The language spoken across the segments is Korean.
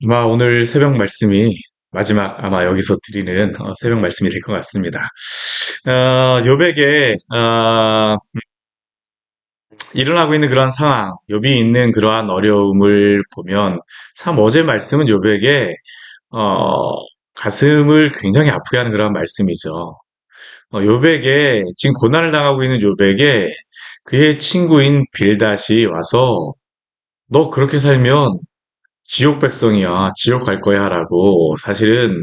아마 오늘 새벽 말씀이 마지막 아마 여기서 드리는 새벽 말씀이 될 것 같습니다. 요백에 일어나고 있는 그러한 상황, 욥이 있는 그러한 어려움을 보면 참 어제 말씀은 욥에게 어, 가슴을 굉장히 아프게 하는 그러한 말씀이죠. 욥에게 지금 고난을 당하고 있는 욥에게 그의 친구인 빌닷이 와서 너 그렇게 살면 지옥 백성이야. 지옥 갈 거야라고 사실은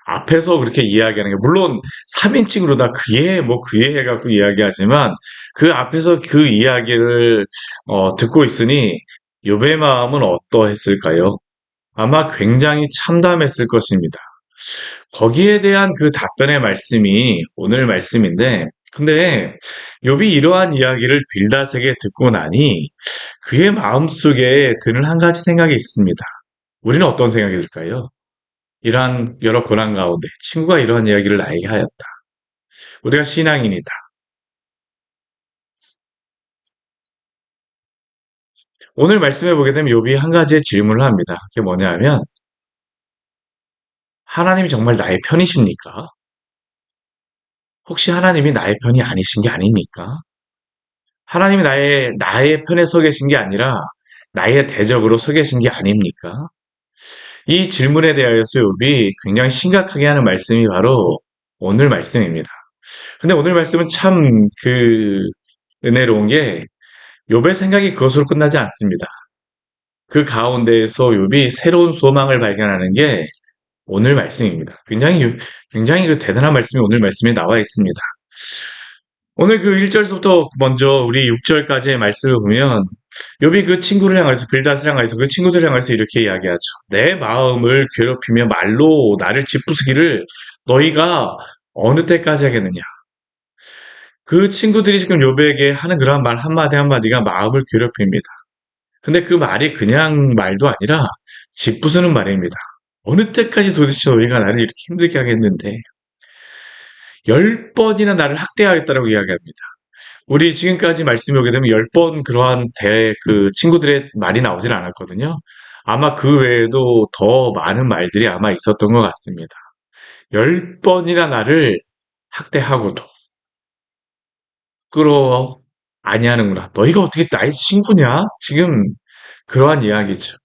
앞에서 그렇게 이야기하는 게 물론 3인칭으로 다 그의 뭐 그의 해갖고 이야기하지만 그 앞에서 그 이야기를 듣고 있으니 욥의 마음은 어떠했을까요? 아마 굉장히 참담했을 것입니다. 거기에 대한 그 답변의 말씀이 오늘 말씀인데 근데 욥이 이러한 이야기를 빌닷에게 듣고 나니 그의 마음속에 드는 한 가지 생각이 있습니다. 우리는 어떤 생각이 들까요? 이러한 여러 고난 가운데 친구가 이러한 이야기를 나에게 하였다. 우리가 신앙인이다. 오늘 말씀해 보게 되면 욥이 한 가지의 질문을 합니다. 그게 뭐냐 하면 하나님이 정말 나의 편이십니까? 혹시 하나님이 나의 편이 아니신 게 아닙니까? 하나님이 나의 편에 서 계신 게 아니라 나의 대적으로 서 계신 게 아닙니까? 이 질문에 대하여서 욥이 굉장히 심각하게 하는 말씀이 바로 오늘 말씀입니다. 근데 오늘 말씀은 참 은혜로운 게 욥의 생각이 그것으로 끝나지 않습니다. 그 가운데에서 욥이 새로운 소망을 발견하는 게 오늘 말씀입니다. 굉장히 그 대단한 말씀이 오늘 말씀에 나와 있습니다. 오늘 그 1절부터 먼저 우리 6절까지의 말씀을 보면 욥이 그 친구를 향해서 빌닷을 향해서 그 친구들을 향해서 이렇게 이야기하죠. 내 마음을 괴롭히며 말로 나를 짓부수기를 너희가 어느 때까지 하겠느냐. 그 친구들이 지금 욥에게 하는 그러한 말 한마디 한마디가 마음을 괴롭힙니다. 근데 그 말이 그냥 말도 아니라 짓부수는 말입니다. 어느 때까지 도대체 너희가 나를 이렇게 힘들게 하겠는데 10번이나 나를 학대하겠다라고 이야기합니다. 우리 지금까지 말씀이 오게 되면 10번 그러한 그 친구들의 말이 나오질 않았거든요. 아마 그 외에도 더 많은 말들이 아마 있었던 것 같습니다. 10번이나 나를 학대하고도 부끄러워 아니하는구나. 너희가 어떻게 나의 친구냐? 지금 그러한 이야기죠.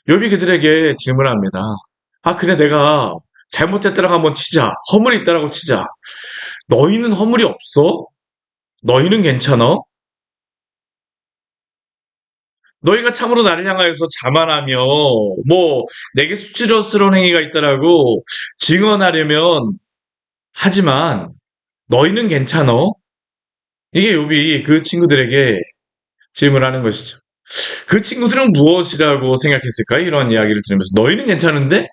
욥이 그들에게 질문합니다. 아, 그래, 내가 잘못했다라고 한번 치자. 허물이 있다라고 치자. 너희는 허물이 없어? 너희는 괜찮아? 너희가 참으로 나를 향하여서 자만하며 뭐 내게 수치스러운 행위가 있다라고 증언하려면 하지만 너희는 괜찮아? 이게 욥이 그 친구들에게 질문하는 것이죠. 그 친구들은 무엇이라고 생각했을까요? 이런 이야기를 들으면서 너희는 괜찮은데?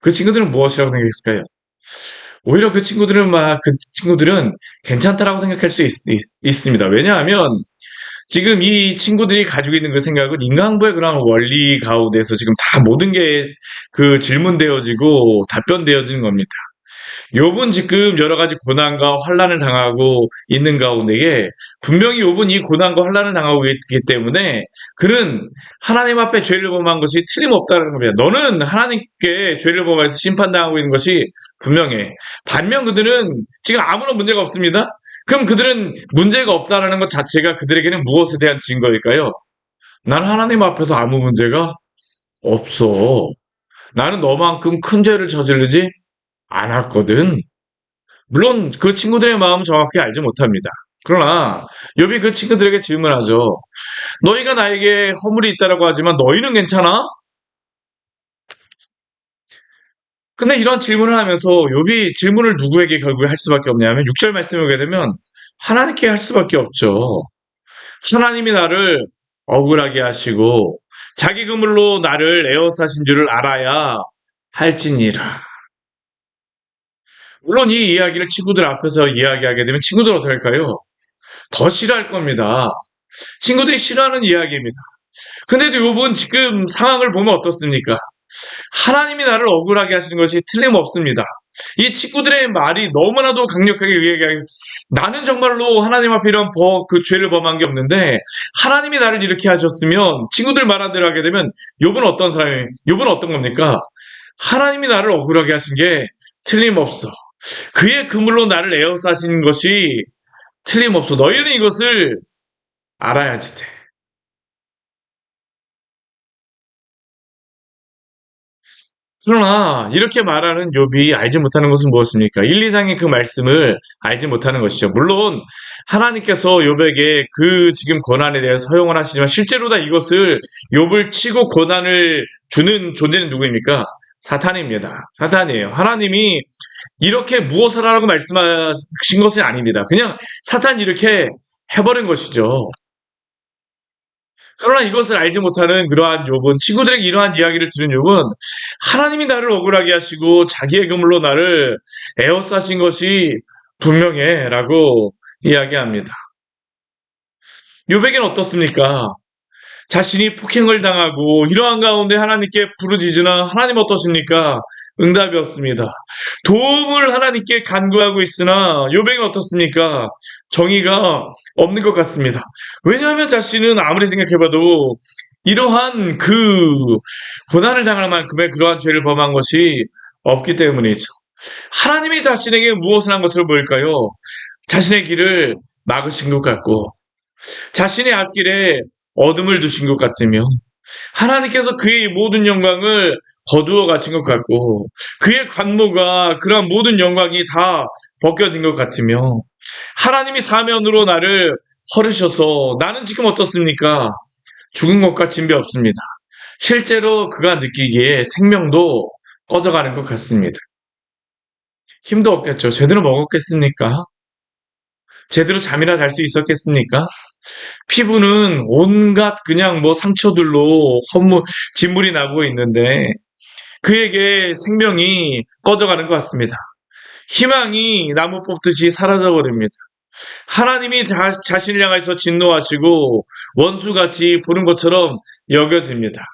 그 친구들은 무엇이라고 생각했을까요? 오히려 그 친구들은 괜찮다라고 생각할 수 있습니다. 왜냐하면 지금 이 친구들이 가지고 있는 그 생각은 인간부의 그런 원리 가운데서 지금 다 모든 게 그 질문되어지고 답변되어지는 겁니다. 욥은 지금 여러 가지 고난과 환란을 당하고 있는 가운데에 분명히 욥은 이 고난과 환란을 당하고 있기 때문에 그는 하나님 앞에 죄를 범한 것이 틀림없다는 겁니다. 너는 하나님께 죄를 범해서 심판당하고 있는 것이 분명해. 반면 그들은 지금 아무런 문제가 없습니다. 그럼 그들은 문제가 없다라는 것 자체가 그들에게는 무엇에 대한 증거일까요? 난 하나님 앞에서 아무 문제가 없어. 나는 너만큼 큰 죄를 저지르지 않았거든. 물론 그 친구들의 마음은 정확히 알지 못합니다. 그러나 욥이 그 친구들에게 질문하죠. 너희가 나에게 허물이 있다라고 하지만 너희는 괜찮아? 근데 이런 질문을 하면서 욥이 질문을 누구에게 결국에 할 수밖에 없냐면 6절 말씀에 오게 되면 하나님께 할 수밖에 없죠. 하나님이 나를 억울하게 하시고 자기 그물로 나를 에워싸신 줄을 알아야 할지니라. 물론 이 이야기를 친구들 앞에서 이야기하게 되면 친구들 어떻게 할까요? 더 싫어할 겁니다. 친구들이 싫어하는 이야기입니다. 근데도 요번 지금 상황을 보면 어떻습니까? 하나님이 나를 억울하게 하시는 것이 틀림없습니다. 이 친구들의 말이 너무나도 강력하게 얘기하게 나는 정말로 하나님 앞에 이런 그 죄를 범한 게 없는데 하나님이 나를 이렇게 하셨으면 친구들 말한 대로 하게 되면 욥은 어떤 사람이 욥은 어떤 겁니까? 하나님이 나를 억울하게 하신 게 틀림없어. 그의 그물로 나를 에워싸신 것이 틀림없어. 너희는 이것을 알아야지 돼. 그러나 이렇게 말하는 욥이 알지 못하는 것은 무엇입니까? 1, 2장의 그 말씀을 알지 못하는 것이죠. 물론 하나님께서 욥에게 그 지금 고난에 대해서 허용을 하시지만 실제로 다 이것을 욥을 치고 고난을 주는 존재는 누구입니까? 사탄입니다. 사탄이에요. 하나님이 이렇게 무엇을 하라고 말씀하신 것은 아닙니다. 그냥 사탄이 이렇게 해버린 것이죠. 그러나 이것을 알지 못하는 그러한 욥은 친구들에게 이러한 이야기를 들은 욥은 하나님이 나를 억울하게 하시고 자기의 그물로 나를 에워싸신 것이 분명해라고 이야기합니다. 욥에게는 어떻습니까? 자신이 폭행을 당하고 이러한 가운데 하나님께 부르짖으나 하나님 어떠십니까? 응답이 없습니다. 도움을 하나님께 간구하고 있으나 욥에게는 어떻습니까? 정의가 없는 것 같습니다. 왜냐하면 자신은 아무리 생각해봐도 이러한 그 고난을 당할 만큼의 그러한 죄를 범한 것이 없기 때문이죠. 하나님이 자신에게 무엇을 한 것으로 보일까요? 자신의 길을 막으신 것 같고 자신의 앞길에 어둠을 두신 것 같으며 하나님께서 그의 모든 영광을 거두어 가신 것 같고 그의 관모가 그러한 모든 영광이 다 벗겨진 것 같으며 하나님이 사면으로 나를 허르셔서 나는 지금 어떻습니까? 죽은 것과 진배 없습니다. 실제로 그가 느끼기에 생명도 꺼져가는 것 같습니다. 힘도 없겠죠. 제대로 먹었겠습니까? 제대로 잠이나 잘 수 있었겠습니까? 피부는 온갖 그냥 뭐 상처들로 진물이 나고 있는데 그에게 생명이 꺼져가는 것 같습니다. 희망이 나무 뽑듯이 사라져버립니다. 하나님이 자신을 향해서 진노하시고 원수같이 보는 것처럼 여겨집니다.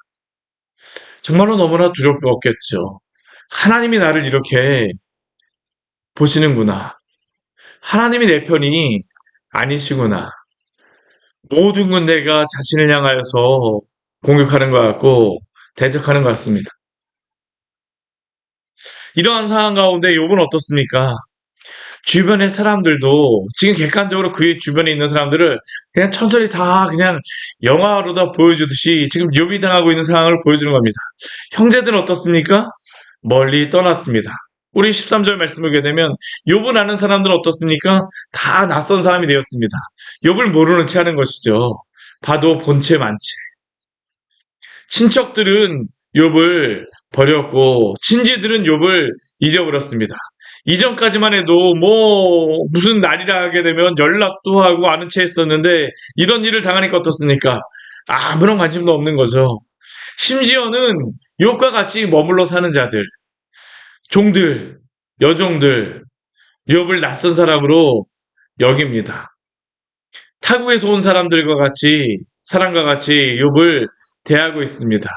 정말로 너무나 두렵겠죠. 하나님이 나를 이렇게 보시는구나. 하나님이 내 편이 아니시구나. 모든 건 내가 자신을 향하여서 공격하는 것 같고 대적하는 것 같습니다. 이러한 상황 가운데 욥은 어떻습니까? 주변의 사람들도 지금 객관적으로 그의 주변에 있는 사람들을 그냥 천천히 다 그냥 영화로 다 보여주듯이 지금 욥이 당하고 있는 상황을 보여주는 겁니다. 형제들은 어떻습니까? 멀리 떠났습니다. 우리 13절 말씀을 보게 되면 욥을 아는 사람들은 어떻습니까? 다 낯선 사람이 되었습니다. 욥을 모르는 채 하는 것이죠. 봐도 본체 많지. 친척들은 욥을 버렸고 친지들은 욥을 잊어버렸습니다. 이전까지만 해도 뭐 무슨 날이라 하게 되면 연락도 하고 아는 채 했었는데 이런 일을 당하니까 어떻습니까? 아무런 관심도 없는 거죠. 심지어는 욥과 같이 머물러 사는 자들, 종들, 여종들, 욥을 낯선 사람으로 여깁니다. 타국에서 온 사람들과 같이 사람과 같이 욥을 대하고 있습니다.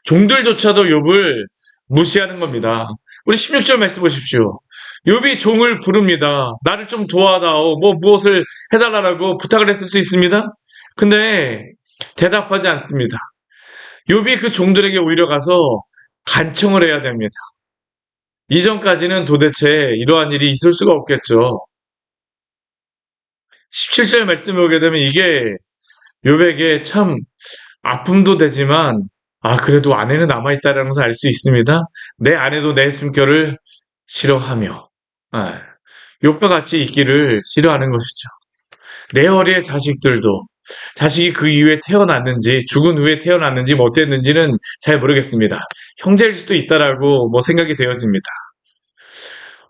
종들조차도 욥을 무시하는 겁니다. 우리 16절 말씀 보십시오. 욥이 종을 부릅니다. 나를 좀 도와다오. 뭐 무엇을 해달라고 부탁을 했을 수 있습니다. 근데 대답하지 않습니다. 욥이 그 종들에게 오히려 가서 간청을 해야 됩니다. 이전까지는 도대체 이러한 일이 있을 수가 없겠죠. 17절 말씀을 보게 되면 이게 욥에게 참 아픔도 되지만 그래도 아내는 남아있다는 것을 알 수 있습니다. 내 아내도 내 숨결을 싫어하며 욥과 같이 있기를 싫어하는 것이죠. 내 어리의 자식들도 자식이 그 이후에 태어났는지 죽은 후에 태어났는지 뭐 어땠는지는 잘 모르겠습니다. 형제일 수도 있다라고 뭐 생각이 되어집니다.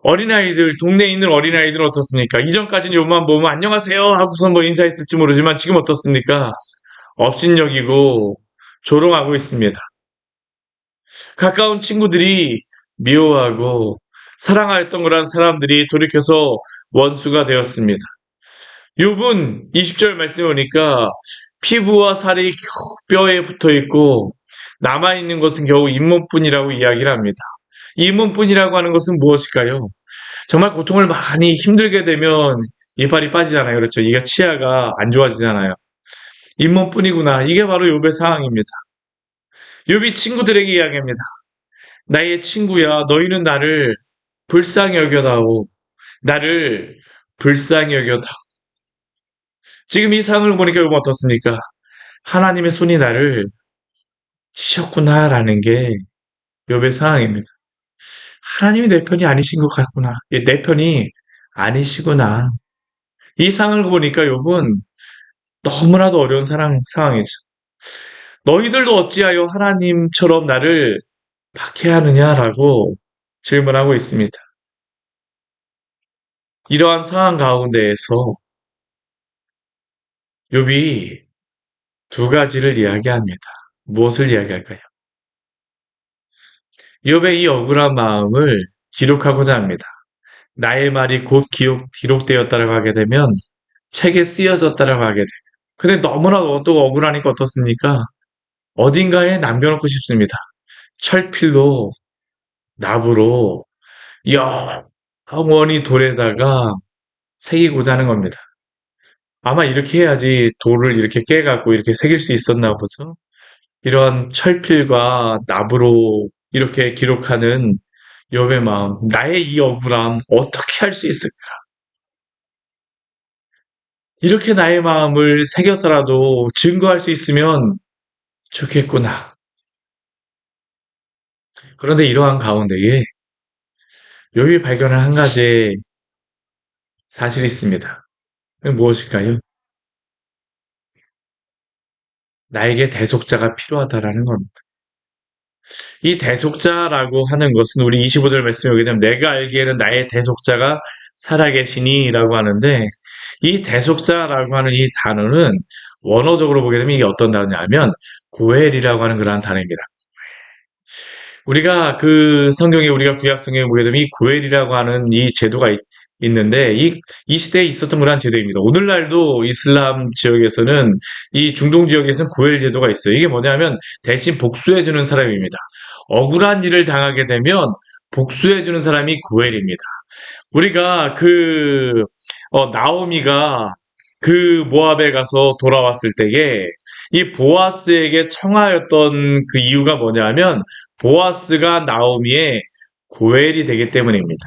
어린아이들, 동네에 있는 어린아이들은 어떻습니까? 이전까지는 욥만 보면 안녕하세요 하고서 뭐 인사했을지 모르지만 지금 어떻습니까? 업신여기고 조롱하고 있습니다. 가까운 친구들이 미워하고 사랑하였던 거란 사람들이 돌이켜서 원수가 되었습니다. 욥은 20절 말씀에 보니까 피부와 살이 겨우 뼈에 붙어 있고 남아있는 것은 겨우 잇몸뿐이라고 이야기를 합니다. 입문뿐이라고 하는 것은 무엇일까요? 정말 고통을 많이 힘들게 되면 이빨이 빠지잖아요. 그렇죠? 이가 치아가 안 좋아지잖아요. 잇몸뿐이구나. 이게 바로 욥의 상황입니다. 욥이 친구들에게 이야기합니다. 나의 친구야, 너희는 나를 불쌍히 여겨다오. 나를 불쌍히 여겨다오. 지금 이 상황을 보니까 욥은 어떻습니까? 하나님의 손이 나를 치셨구나라는 게 욥의 상황입니다. 하나님이 내 편이 아니신 것 같구나. 내 편이 아니시구나. 이 상황을 보니까 욥은 너무나도 어려운 상황이죠. 너희들도 어찌하여 하나님처럼 나를 박해하느냐라고 질문하고 있습니다. 이러한 상황 가운데에서 욥이 두 가지를 이야기합니다. 무엇을 이야기할까요? 욥의 이 억울한 마음을 기록하고자 합니다. 나의 말이 곧 기록되었다라고 하게 되면 책에 쓰여졌다라고 하게 돼요. 근데 너무나 또 억울하니까 어떻습니까? 어딘가에 남겨놓고 싶습니다. 철필로, 나무로 영원히 돌에다가 새기고자 하는 겁니다. 아마 이렇게 해야지 돌을 이렇게 깨갖고 이렇게 새길 수 있었나 보죠. 이런 철필과 나무로 이렇게 기록하는 욥의 마음, 나의 이 억울함 어떻게 할 수 있을까? 이렇게 나의 마음을 새겨서라도 증거할 수 있으면 좋겠구나. 그런데 이러한 가운데에 욥이 발견한 한 가지 사실이 있습니다. 그게 무엇일까요? 나에게 대속자가 필요하다라는 겁니다. 이 대속자라고 하는 것은 우리 25절 말씀에 오게 되면 내가 알기에는 나의 대속자가 살아계시니 라고 하는데 이 대속자라고 하는 이 단어는 원어적으로 보게 되면 이게 어떤 단어냐면 고엘이라고 하는 그러한 단어입니다. 우리가 그 성경에 우리가 구약 성경에 보게 되면 이 고엘이라고 하는 이 제도가 있는데 이 시대에 있었던 그러한 제도입니다. 오늘날도 이슬람 지역에서는 이 중동 지역에서는 고엘 제도가 있어요. 이게 뭐냐면 대신 복수해주는 사람입니다. 억울한 일을 당하게 되면 복수해주는 사람이 고엘입니다. 우리가 나오미가 그 모압에 가서 돌아왔을 때에 이 보아스에게 청하였던 그 이유가 뭐냐면 보아스가 나오미의 고엘이 되기 때문입니다.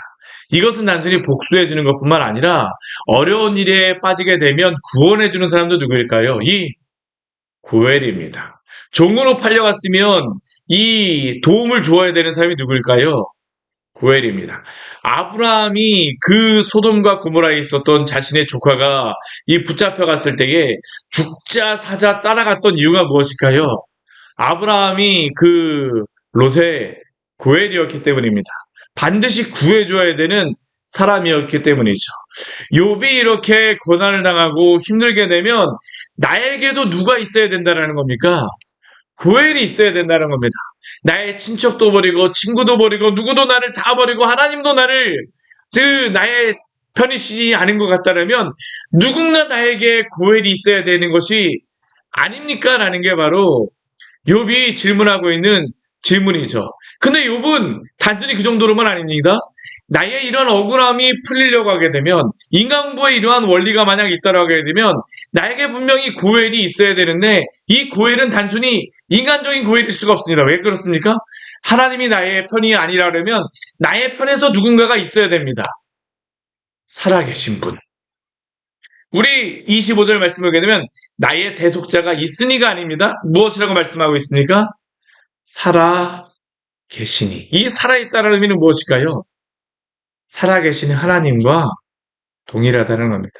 이것은 단순히 복수해주는 것뿐만 아니라 어려운 일에 빠지게 되면 구원해주는 사람도 누구일까요? 이 고엘입니다. 종으로 팔려갔으면 이 도움을 줘야 되는 사람이 누구일까요? 고엘입니다. 아브라함이 그 소돔과 고모라에 있었던 자신의 조카가 이 붙잡혀갔을 때에 죽자 사자 따라갔던 이유가 무엇일까요? 아브라함이 그 롯의 고엘이었기 때문입니다. 반드시 구해줘야 되는 사람이었기 때문이죠. 욥이 이렇게 고난을 당하고 힘들게 되면 나에게도 누가 있어야 된다는 겁니까? 고엘이 있어야 된다는 겁니다. 나의 친척도 버리고 친구도 버리고 누구도 나를 다 버리고 하나님도 나의 편이시지 않은 것 같다면 누군가 나에게 고엘이 있어야 되는 것이 아닙니까? 라는 게 바로 욥이 질문하고 있는 질문이죠. 근데 욥은 단순히 그 정도로만 아닙니다. 나의 이러한 억울함이 풀리려고 하게 되면 인간부의 이러한 원리가 만약 있다고 하게 되면 나에게 분명히 고엘이 있어야 되는데 이 고엘은 단순히 인간적인 고엘일 수가 없습니다. 왜 그렇습니까? 하나님이 나의 편이 아니라면 나의 편에서 누군가가 있어야 됩니다. 살아계신 분. 우리 25절 말씀을 보게 되면 나의 대속자가 있으니가 아닙니다. 무엇이라고 말씀하고 있습니까? 살아계시니. 이 살아있다는 의미는 무엇일까요? 살아계신 하나님과 동일하다는 겁니다.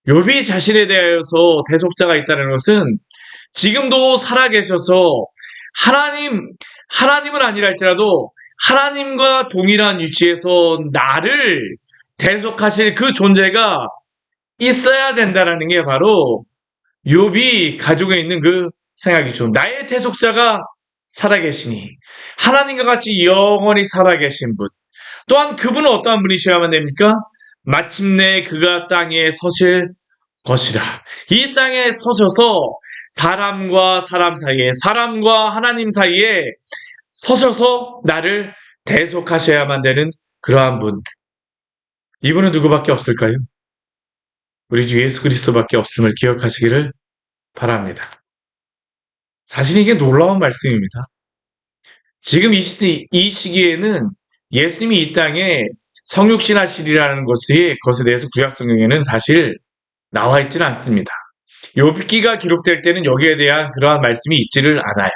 욥이 자신에 대하여서 대속자가 있다는 것은 지금도 살아계셔서 하나님은 아니라 할지라도 하나님과 동일한 위치에서 나를 대속하실 그 존재가 있어야 된다는 게 바로 욥이 가지고 있는 그 생각이죠. 나의 대속자가 살아계시니 하나님과 같이 영원히 살아계신 분. 또한 그분은 어떠한 분이셔야만 됩니까? 마침내 그가 땅에 서실 것이라. 이 땅에 서셔서 사람과 사람 사이에, 사람과 하나님 사이에 서셔서 나를 대속하셔야만 되는 그러한 분. 이분은 누구밖에 없을까요? 우리 주 예수 그리스도밖에 없음을 기억하시기를 바랍니다. 사실 이게 놀라운 말씀입니다. 지금 이 시기에는 예수님이 이 땅에 성육신하시리라는 것에 대해서 구약 성경에는 사실 나와 있지는 않습니다. 욥기가 기록될 때는 여기에 대한 그러한 말씀이 있지를 않아요.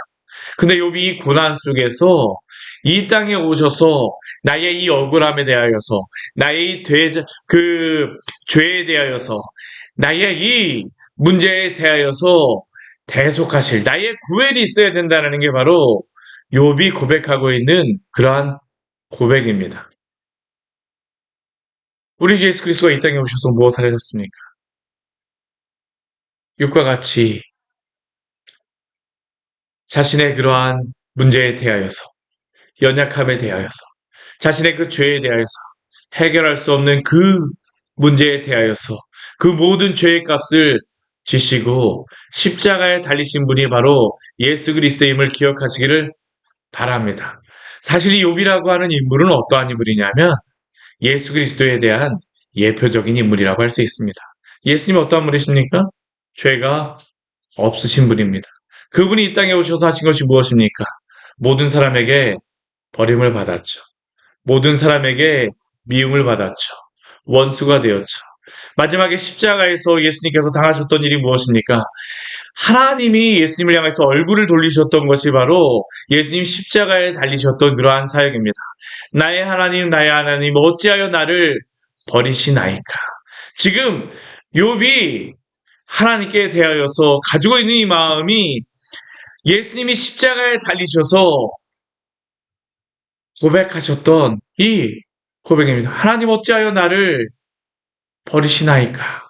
근데 욥이 이 고난 속에서 이 땅에 오셔서 나의 이 억울함에 대하여서 나의 이 죄에 대하여서 나의 이 문제에 대하여서 대속하실 나의 구원이 있어야 된다는 게 바로 욥이 고백하고 있는 그러한 고백입니다. 우리 주 예수 그리스도가 이 땅에 오셔서 무엇을 하셨습니까? 욥과 같이 자신의 그러한 문제에 대하여서 연약함에 대하여서 자신의 그 죄에 대하여서 해결할 수 없는 그 문제에 대하여서 그 모든 죄의 값을 지시고 십자가에 달리신 분이 바로 예수 그리스도임을 기억하시기를 바랍니다. 사실 이 욥이라고 하는 인물은 어떠한 인물이냐면 예수 그리스도에 대한 예표적인 인물이라고 할 수 있습니다. 예수님은 어떠한 분이십니까? 죄가 없으신 분입니다. 그분이 이 땅에 오셔서 하신 것이 무엇입니까? 모든 사람에게 버림을 받았죠. 모든 사람에게 미움을 받았죠. 원수가 되었죠. 마지막에 십자가에서 예수님께서 당하셨던 일이 무엇입니까? 하나님이 예수님을 향해서 얼굴을 돌리셨던 것이 바로 예수님 십자가에 달리셨던 그러한 사역입니다. 나의 하나님, 어찌하여 나를 버리시나이까? 지금 욥이 하나님께 대하여서 가지고 있는 이 마음이 예수님이 십자가에 달리셔서 고백하셨던 이 고백입니다. 하나님 어찌하여 나를 버리시나이까?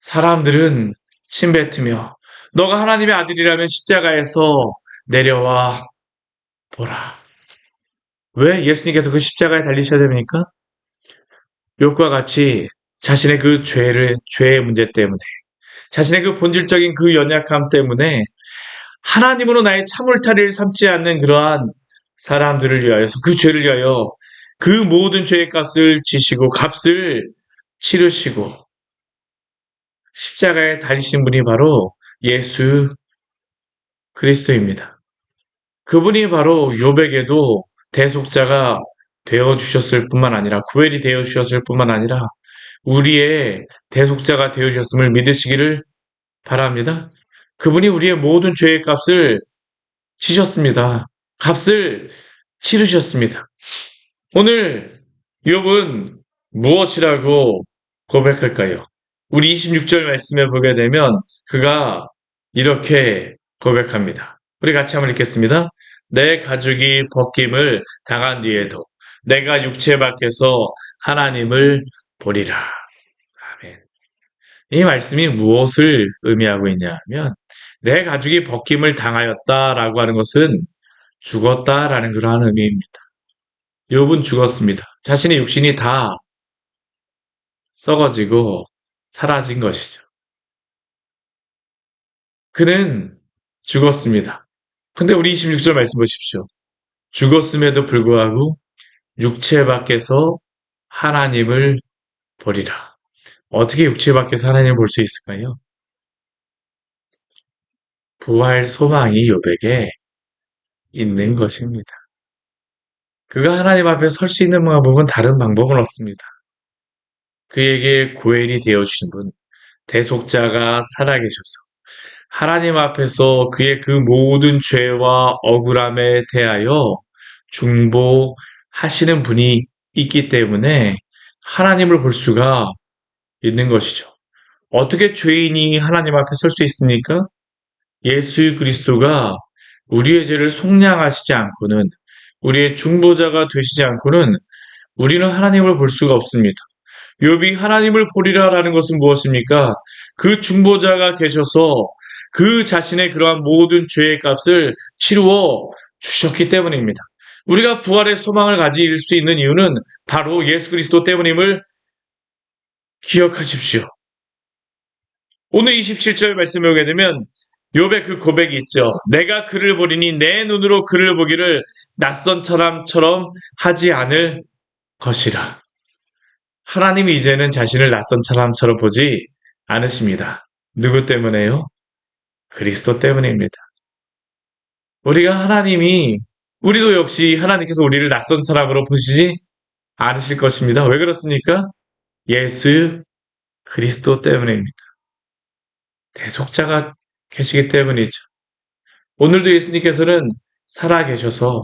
사람들은 침뱉으며 너가 하나님의 아들이라면 십자가에서 내려와 보라. 왜 예수님께서 그 십자가에 달리셔야 됩니까? 욥과 같이 자신의 그 죄의 문제 때문에 자신의 그 본질적인 그 연약함 때문에 하나님으로 나의 참을타리를 삼지 않는 그러한 사람들을 위하여서 그 죄를 위하여 그 모든 죄의 값을 지시고 값을 치르시고 십자가에 달리신 분이 바로 예수 그리스도입니다. 그분이 바로 욥에게도 대속자가 되어 주셨을 뿐만 아니라 구엘이 되어 주셨을 뿐만 아니라 우리의 대속자가 되어 주셨음을 믿으시기를 바랍니다. 그분이 우리의 모든 죄의 값을 치셨습니다. 값을 치르셨습니다. 오늘 욥은 무엇이라고 고백할까요? 우리 26절 말씀에 보게 되면 그가 이렇게 고백합니다. 우리 같이 한번 읽겠습니다. 내 가죽이 벗김을 당한 뒤에도 내가 육체 밖에서 하나님을 보리라. 아멘. 이 말씀이 무엇을 의미하고 있냐면 내 가죽이 벗김을 당하였다라고 하는 것은 죽었다라는 그러한 의미입니다. 욥은 죽었습니다. 자신의 육신이 다 썩어지고 사라진 것이죠. 그는 죽었습니다. 근데 우리 26절 말씀 보십시오. 죽었음에도 불구하고 육체 밖에서 하나님을 보리라. 어떻게 육체 밖에서 하나님을 볼 수 있을까요? 부활 소망이 욥에게 있는 것입니다. 그가 하나님 앞에 설 수 있는 방법은 다른 방법은 없습니다. 그에게 고엘이 되어주신 분, 대속자가 살아계셔서 하나님 앞에서 그의 그 모든 죄와 억울함에 대하여 중보하시는 분이 있기 때문에 하나님을 볼 수가 있는 것이죠. 어떻게 죄인이 하나님 앞에 설 수 있습니까? 예수 그리스도가 우리의 죄를 속량하시지 않고는 우리의 중보자가 되시지 않고는 우리는 하나님을 볼 수가 없습니다. 욥이 하나님을 보리라라는 것은 무엇입니까? 그 중보자가 계셔서 그 자신의 그러한 모든 죄의 값을 치루어 주셨기 때문입니다. 우리가 부활의 소망을 가질 수 있는 이유는 바로 예수 그리스도 때문임을 기억하십시오. 오늘 27절 말씀에 오게 되면 욥의 그 고백이 있죠. 내가 그를 보리니 내 눈으로 그를 보기를 낯선 사람처럼 하지 않을 것이라. 하나님이 이제는 자신을 낯선 사람처럼 보지 않으십니다. 누구 때문에요? 그리스도 때문입니다. 우리도 역시 하나님께서 우리를 낯선 사람으로 보시지 않으실 것입니다. 왜 그렇습니까? 예수 그리스도 때문입니다. 대속자가 계시기 때문이죠. 오늘도 예수님께서는 살아계셔서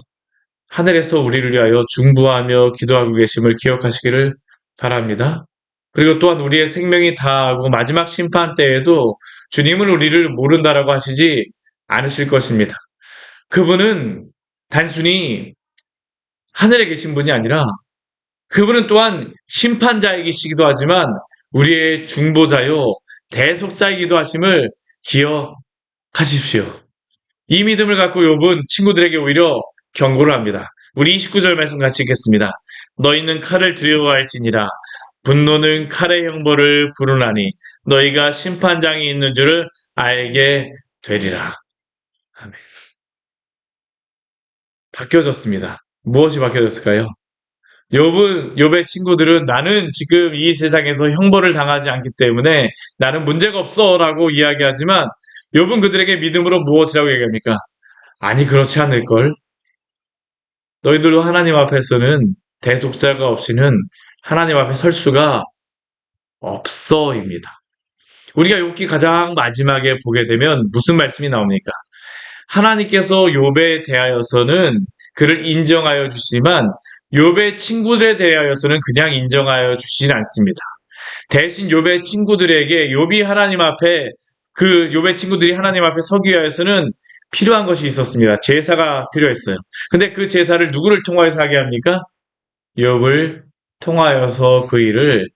하늘에서 우리를 위하여 중보하며 기도하고 계심을 기억하시기를 바랍니다. 그리고 또한 우리의 생명이 다하고 마지막 심판 때에도 주님은 우리를 모른다라고 하시지 않으실 것입니다. 그분은 단순히 하늘에 계신 분이 아니라 그분은 또한 심판자이시기도 하지만 우리의 중보자요 대속자이기도 하심을 기억하십시오. 이 믿음을 갖고 욥은 친구들에게 오히려 경고를 합니다. 우리 29절 말씀 같이 읽겠습니다. 너희는 칼을 두려워할지니라 분노는 칼의 형벌을 부르나니 너희가 심판장이 있는 줄을 알게 되리라. 아멘. 바뀌어졌습니다. 무엇이 바뀌어졌을까요? 욥의 친구들은 나는 지금 이 세상에서 형벌을 당하지 않기 때문에 나는 문제가 없어 라고 이야기하지만 욥은 그들에게 믿음으로 무엇이라고 얘기합니까? 아니 그렇지 않을걸. 너희들도 하나님 앞에서는 대속자가 없이는 하나님 앞에 설 수가 없어입니다. 우리가 욥기 가장 마지막에 보게 되면 무슨 말씀이 나옵니까? 하나님께서 욥에 대하여서는 그를 인정하여 주시지만 욥의 친구들에 대하여서는 그냥 인정하여 주시진 않습니다. 대신 욥의 친구들에게 욥이 하나님 앞에 욥의 친구들이 하나님 앞에 서기 위해서는 필요한 것이 있었습니다. 제사가 필요했어요. 근데 그 제사를 누구를 통하여서 하게 합니까? 욥을 통하여서 그 일을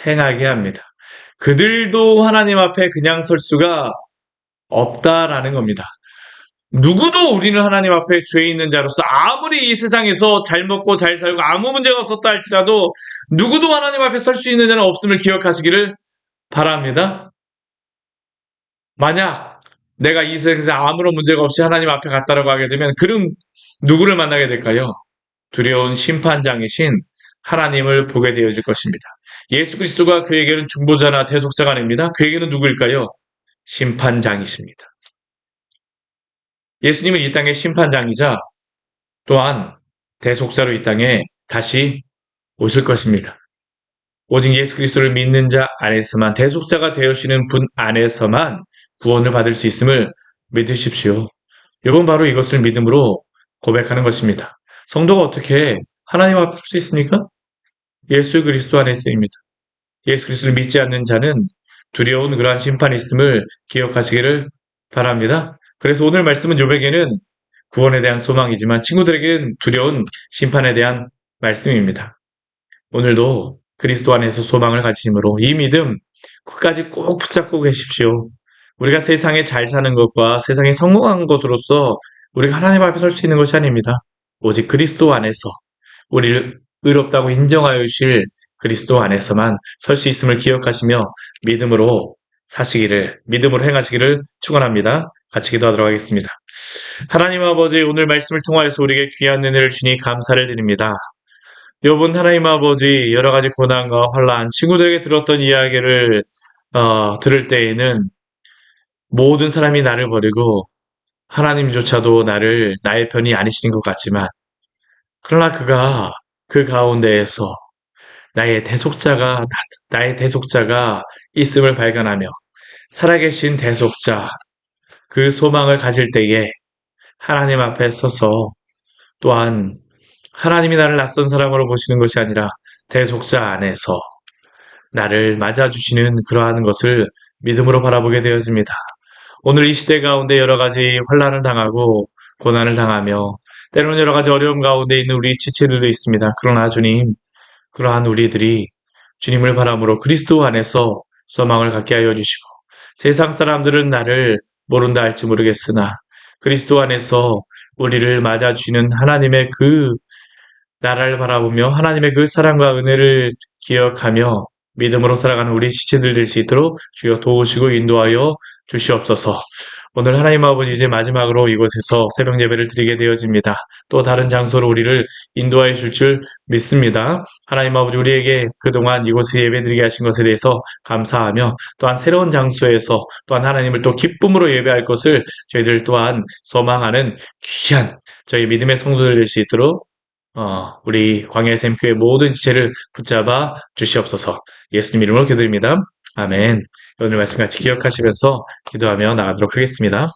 행하게 합니다. 그들도 하나님 앞에 그냥 설 수가 없다라는 겁니다. 누구도 우리는 하나님 앞에 죄 있는 자로서 아무리 이 세상에서 잘 먹고 잘 살고 아무 문제가 없었다 할지라도 누구도 하나님 앞에 설 수 있는 자는 없음을 기억하시기를 바랍니다. 만약 내가 이 세상에서 아무런 문제가 없이 하나님 앞에 갔다라고 하게 되면 그럼 누구를 만나게 될까요? 두려운 심판장이신 하나님을 보게 되어질 것입니다. 예수 그리스도가 그에게는 중보자나 대속자가 아닙니다. 그에게는 누구일까요? 심판장이십니다. 예수님은 이 땅의 심판장이자 또한 대속자로 이 땅에 다시 오실 것입니다. 오직 예수 그리스도를 믿는 자 안에서만 대속자가 되어주시는 분 안에서만 구원을 받을 수 있음을 믿으십시오. 이건 바로 이것을 믿음으로 고백하는 것입니다. 성도가 어떻게 하나님 앞에 설 수 있습니까? 예수 그리스도 안에 있습니다. 예수 그리스도를 믿지 않는 자는 두려운 그러한 심판이 있음을 기억하시기를 바랍니다. 그래서 오늘 말씀은 욥에게는 구원에 대한 소망이지만 친구들에게는 두려운 심판에 대한 말씀입니다. 오늘도 그리스도 안에서 소망을 가지심으로 이 믿음 끝까지 꼭 붙잡고 계십시오. 우리가 세상에 잘 사는 것과 세상에 성공한 것으로서 우리가 하나님 앞에 설 수 있는 것이 아닙니다. 오직 그리스도 안에서 우리를 의롭다고 인정하여 주실 그리스도 안에서만 설 수 있음을 기억하시며 믿음으로 행하시기를 축원합니다. 같이 기도하도록 하겠습니다. 하나님 아버지, 오늘 말씀을 통하여서 우리에게 귀한 은혜를 주니 감사를 드립니다. 욥은 하나님 아버지 여러 가지 고난과 환난, 친구들에게 들었던 이야기를 들을 때에는 모든 사람이 나를 버리고 하나님조차도 나의 편이 아니시는 것 같지만 그러나 그가 그 가운데에서 나의 대속자가 있음을 발견하며 살아계신 대속자, 그 소망을 가질 때에 하나님 앞에 서서 또한 하나님이 나를 낯선 사람으로 보시는 것이 아니라 대속자 안에서 나를 맞아주시는 그러한 것을 믿음으로 바라보게 되어집니다. 오늘 이 시대 가운데 여러 가지 환난을 당하고 고난을 당하며 때로는 여러 가지 어려움 가운데 있는 우리 지체들도 있습니다. 그러나 주님, 그러한 우리들이 주님을 바람으로 그리스도 안에서 소망을 갖게 하여 주시고 세상 사람들은 나를 모른다 할지 모르겠으나 그리스도 안에서 우리를 맞아주시는 하나님의 그 나라를 바라보며 하나님의 그 사랑과 은혜를 기억하며 믿음으로 살아가는 우리 지체들 될 수 있도록 주여 도우시고 인도하여 주시옵소서. 오늘 하나님 아버지 이제 마지막으로 이곳에서 새벽 예배를 드리게 되어집니다. 또 다른 장소로 우리를 인도하여 줄 줄 믿습니다. 하나님 아버지 우리에게 그동안 이곳에 예배 드리게 하신 것에 대해서 감사하며 또한 새로운 장소에서 또한 하나님을 또 기쁨으로 예배할 것을 저희들 또한 소망하는 귀한 저희 믿음의 성도들 될 수 있도록 우리 광야의 샘교회 모든 지체를 붙잡아 주시옵소서. 예수님 이름으로 기도드립니다. 아멘. 오늘 말씀 같이 기억하시면서 기도하며 나가도록 하겠습니다.